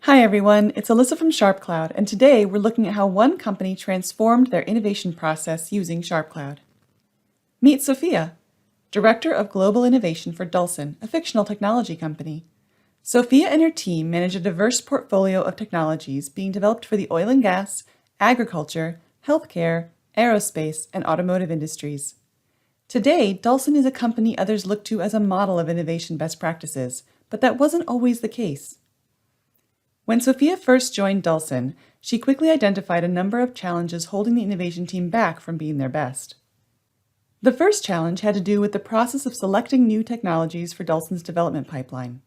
Hi everyone, it's Alyssa from SharpCloud, and today we're looking at how one company transformed their innovation process using SharpCloud. Meet Sophia, Director of Global Innovation for Dulson, a fictional technology company. Sophia and her team manage a diverse portfolio of technologies being developed for the oil and gas, agriculture, healthcare, aerospace, and automotive industries. Today, Dulson is a company others look to as a model of innovation best practices, but that wasn't always the case. When Sophia first joined Dulson, she quickly identified a number of challenges holding the innovation team back from being their best. The first challenge had to do with the process of selecting new technologies for Dulson's development pipeline.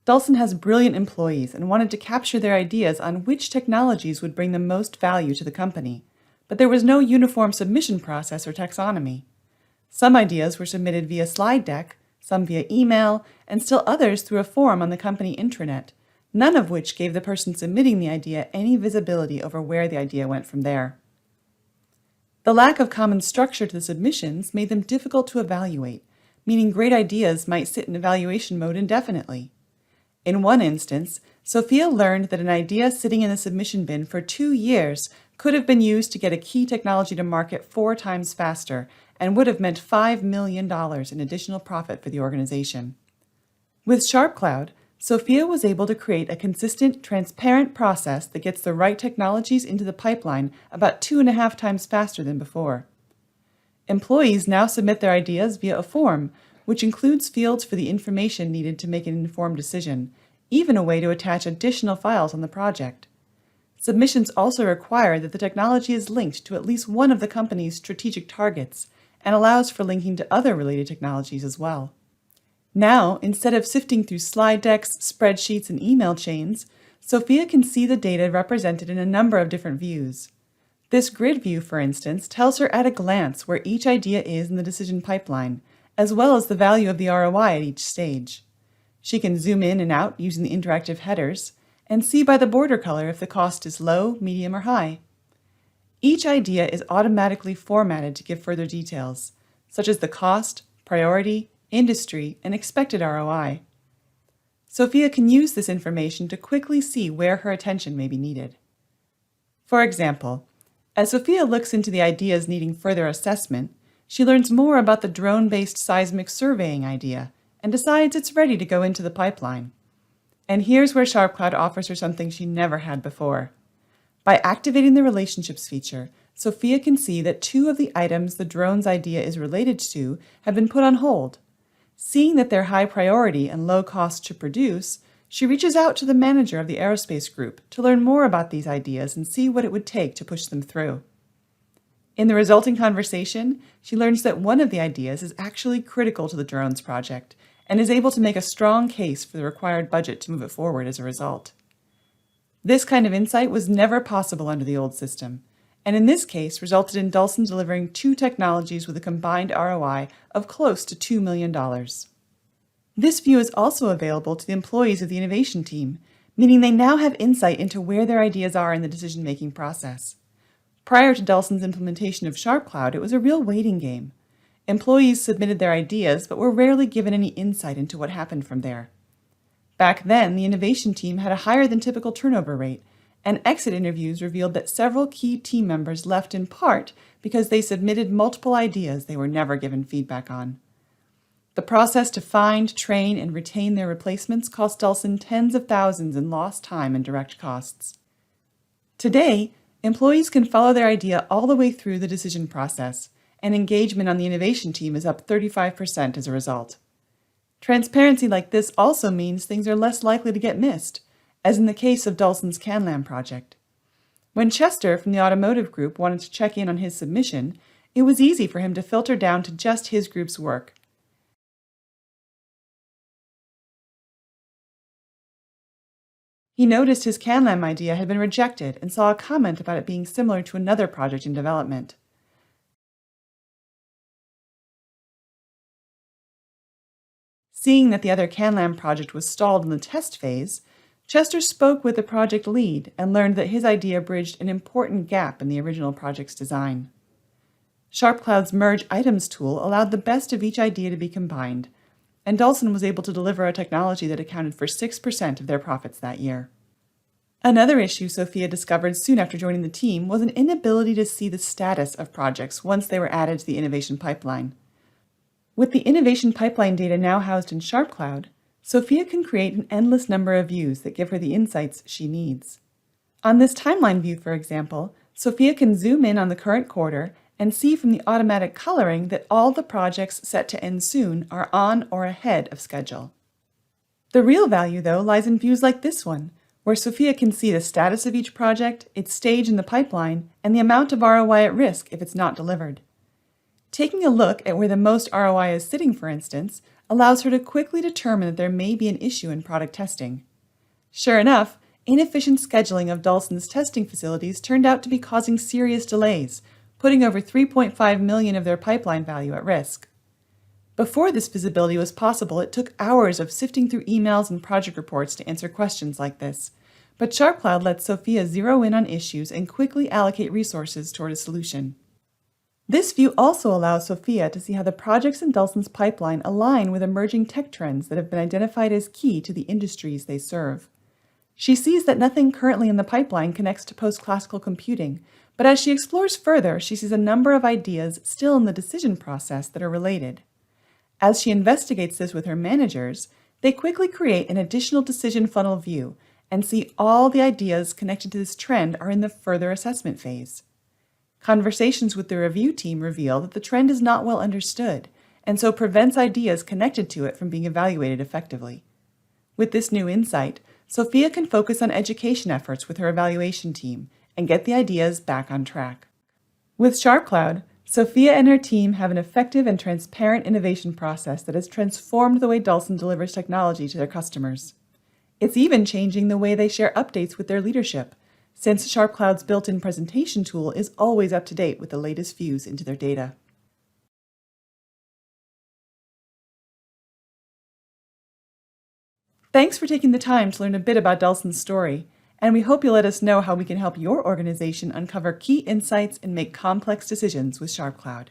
Dulson has brilliant employees and wanted to capture their ideas on which technologies would bring the most value to the company, but there was no uniform submission process or taxonomy. Some ideas were submitted via slide deck, some via email, and still others through a form on the company intranet, none of which gave the person submitting the idea any visibility over where the idea went from there. The lack of common structure to the submissions made them difficult to evaluate, meaning great ideas might sit in evaluation mode indefinitely. In one instance, Sophia learned that an idea sitting in the submission bin for 2 years could have been used to get a key technology to market 4 times faster and would have meant $5 million in additional profit for the organization. With SharpCloud, Sophia was able to create a consistent, transparent process that gets the right technologies into the pipeline about 2.5 times faster than before. Employees now submit their ideas via a form, which includes fields for the information needed to make an informed decision, even a way to attach additional files on the project. Submissions also require that the technology is linked to at least one of the company's strategic targets and allows for linking to other related technologies as well. Now, instead of sifting through slide decks, spreadsheets, and email chains, Sophia can see the data represented in a number of different views. This grid view, for instance, tells her at a glance where each idea is in the decision pipeline, as well as the value of the ROI at each stage. She can zoom in and out using the interactive headers, and see by the border color if the cost is low, medium, or high. Each idea is automatically formatted to give further details, such as the cost, priority, industry, and expected ROI. Sophia can use this information to quickly see where her attention may be needed. For example, as Sophia looks into the ideas needing further assessment, she learns more about the drone-based seismic surveying idea and decides it's ready to go into the pipeline. And here's where SharpCloud offers her something she never had before. By activating the relationships feature, Sophia can see that 2 of the items the drone's idea is related to have been put on hold. Seeing that they're high priority and low cost to produce, she reaches out to the manager of the aerospace group to learn more about these ideas and see what it would take to push them through. In the resulting conversation, she learns that one of the ideas is actually critical to the drones project and is able to make a strong case for the required budget to move it forward as a result. This kind of insight was never possible under the old system, and in this case resulted in Dulson delivering 2 technologies with a combined ROI of close to $2 million. This view is also available to the employees of the innovation team, meaning they now have insight into where their ideas are in the decision-making process. Prior to Dulson's implementation of SharpCloud, it was a real waiting game. Employees submitted their ideas, but were rarely given any insight into what happened from there. Back then, the innovation team had a higher than typical turnover rate, and exit interviews revealed that several key team members left in part because they submitted multiple ideas they were never given feedback on. The process to find, train, and retain their replacements cost Dulson tens of thousands in lost time and direct costs. Today, employees can follow their idea all the way through the decision process, and engagement on the innovation team is up 35% as a result. Transparency like this also means things are less likely to get missed, as in the case of Dulson's CanLam project. When Chester from the automotive group wanted to check in on his submission, it was easy for him to filter down to just his group's work. He noticed his CanLam idea had been rejected and saw a comment about it being similar to another project in development. Seeing that the other CanLam project was stalled in the test phase, Chester spoke with the project lead and learned that his idea bridged an important gap in the original project's design. SharpCloud's Merge Items tool allowed the best of each idea to be combined, and Dulson was able to deliver a technology that accounted for 6% of their profits that year. Another issue Sophia discovered soon after joining the team was an inability to see the status of projects once they were added to the innovation pipeline. With the innovation pipeline data now housed in SharpCloud, Sophia can create an endless number of views that give her the insights she needs. On this timeline view, for example, Sophia can zoom in on the current quarter and see from the automatic coloring that all the projects set to end soon are on or ahead of schedule. The real value, though, lies in views like this one, where Sophia can see the status of each project, its stage in the pipeline, and the amount of ROI at risk if it's not delivered. Taking a look at where the most ROI is sitting, for instance, allows her to quickly determine that there may be an issue in product testing. Sure enough, inefficient scheduling of Dulson's testing facilities turned out to be causing serious delays, putting over $3.5 million of their pipeline value at risk. Before this visibility was possible, it took hours of sifting through emails and project reports to answer questions like this, but SharpCloud lets Sophia zero in on issues and quickly allocate resources toward a solution. This view also allows Sophia to see how the projects in Dulson's pipeline align with emerging tech trends that have been identified as key to the industries they serve. She sees that nothing currently in the pipeline connects to post-classical computing, but as she explores further, she sees a number of ideas still in the decision process that are related. As she investigates this with her managers, they quickly create an additional decision funnel view and see all the ideas connected to this trend are in the further assessment phase. Conversations with the review team reveal that the trend is not well understood, and so prevents ideas connected to it from being evaluated effectively. With this new insight, Sophia can focus on education efforts with her evaluation team and get the ideas back on track. With SharpCloud, Sophia and her team have an effective and transparent innovation process that has transformed the way Dulson delivers technology to their customers. It's even changing the way they share updates with their leadership, since SharpCloud's built-in presentation tool is always up to date with the latest views into their data. Thanks for taking the time to learn a bit about Dulson's story, and we hope you'll let us know how we can help your organization uncover key insights and make complex decisions with SharpCloud.